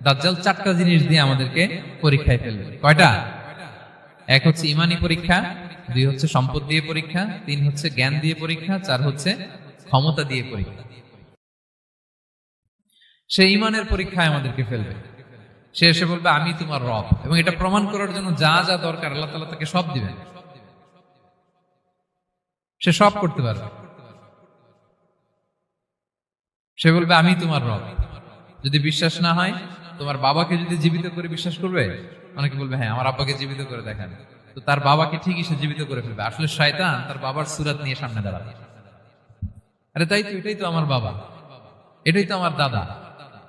দাজ্জাল চারটা জিনিস দিয়ে আমাদেরকে পরীক্ষায় ফেলবে। কয়টা? এক হচ্ছে ইমানি পরীক্ষা, দুই হচ্ছে সম্পদ দিয়ে পরীক্ষা, তিন হচ্ছে জ্ঞান দিয়ে পরীক্ষা, চার হচ্ছে ক্ষমতা দিয়ে পরীক্ষা। সে ইমানের পরীক্ষায় আমাদেরকে ফেলবে। সে এসে বলবে আমি তোমার রব, এবং এটা প্রমাণ করার জন্য যা যা দরকার আল্লাহ তাআলা তাকে সব দিবেন। সে সব করতে পারবে। সে বলবে আমি তোমার রব। যদি বিশ্বাস না হয়, তোমার বাবাকে যদি জীবিত করে বিশ্বাস করবে? অনেকে বলবে হ্যাঁ আমার আব্বাকে জীবিত করে দেখান। তো তার বাবাকে ঠিকই সে জীবিত করে ফেলবে। আসলে শয়তান তার বাবার সুরাত নিয়ে সামনে দাঁড়াবে। আরে তাই তো, এটাই তো আমার বাবা, এটাই তো আমার দাদা।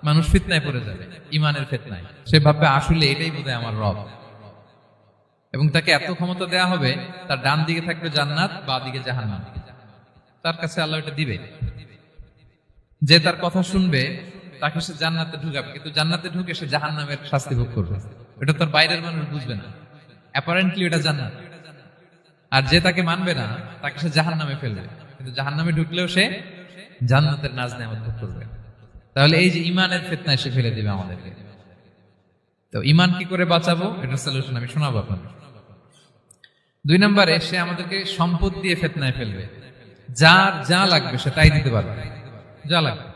মানুষ ফিতনায় পড়ে যাবে, ইমানের ফিতনায়। সে ভাববে আসলে এটাই বোধহয় আমার রব। এবং তাকে এত ক্ষমতা দেয়া হবে, তার ডান দিকে থাকবে জান্নাত, বাঁ দিকে জাহান্নাম। তার কাছে আল্লাহ এটা দিবে। যে তার কথা শুনবে তাকে সে জান্নাতে ঢুকাবে, কিন্তু জান্নাতে ঢুকে সে জাহান্নামের শাস্তি ভোগ করবে। এটা তার বাইরের মানুষ বুঝবে না, অ্যাপারেন্টলি এটা জান্নাত। আর যে তাকে মানবে না তাকে সে জাহান্নামে ফেলবে, কিন্তু জাহান্নামে ঢুকলেও সে জান্নাতের নাজ নেয়ামত ভোগ করবে। তাহলে এই যে ইমানের ফিতনায় সে ফেলে দিবে আমাদেরকে। তো ইমান কি করে বাঁচাবো, এটার সলিউশন আমি শোনাবো আপনাদের। 2 নম্বরে সে আমাদেরকে সম্পদ দিয়ে ফিতনায় ফেলবে। যার যা লাগবে সে তাই দিতে পারবে, যা লাগবে।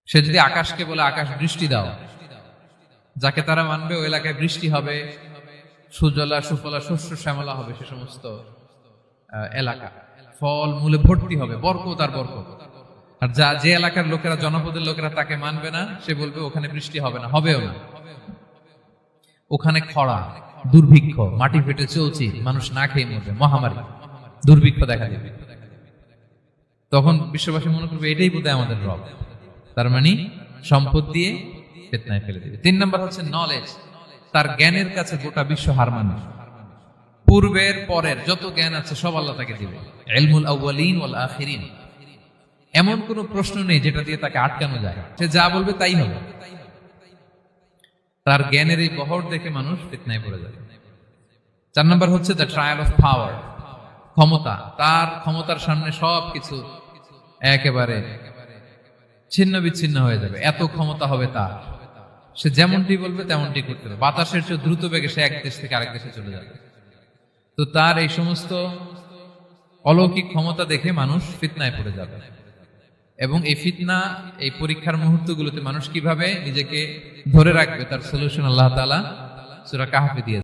সে যদি আকাশকে বলে আকাশ বৃষ্টি দাও, যাকে তারা মানবে ওই এলাকায় বৃষ্টি হবে, সুজলা সুফলা শস্য শ্যামলা হবে সে সমস্ত এলাকা, ফল মূলে ভর্তি হবে, বরকত আর বরকত। আর যে এলাকার লোকেরা, জনপদের লোকেরা তাকে মানবে না, সে বলবে ওখানে বৃষ্টি হবে না, হবেও না। ওখানে খরা, দুর্ভিক্ষ, মাটি ফেটে চলছে, মানুষ না খেয়ে মরবে, মহামারী, দুর্ভিক্ষ দেখা দেবে। তখন বিশ্ববাসী মনে করবে এটাই বোধহয় আমাদের রব। তার মানে সম্পদ দিয়ে ফিতনায় ফেলে দিবে। 3 নম্বর হচ্ছে নলেজ। তার জ্ঞানের কাছে গোটা বিশ্ব হার মানবে। পূর্বের পরের যত জ্ঞান আছে সব আল্লাহ তাকে দিবে। ইলমুল আউয়ালিন ওয়াল আখিরিন। এমন কোন প্রশ্ন নেই যেটা দিয়ে তাকে আটকানো যায়। সে যা বলবে তাই হবে। তার জ্ঞানের এই বহর দেখে মানুষ ফিতনায় পড়ে যাবে। 4 নম্বর হচ্ছে দ্য ট্রায়াল অফ পাওয়ার, ক্ষমতা। তার ক্ষমতার সামনে সবকিছু একেবারে ছিন্ন বিচ্ছিন্ন হয়ে যাবে, এত ক্ষমতা হবে তার। সে যেমনটি বলবে তেমনটি করতে হবে। বাতাসের চেয়ে দ্রুত বেগে সে এক দেশ থেকে আরেক দেশে চলে যাবে। তো তার এই সমস্ত অলৌকিক ক্ষমতা দেখে মানুষ ফিতনায় পড়ে যাবে। এবং এই ফিতনা, এই পরীক্ষার মুহূর্তগুলোতে মানুষ কিভাবে নিজেকে ধরে রাখবে তার সলিউশন আল্লাহ তাআলা সূরা কাহফে দিয়ে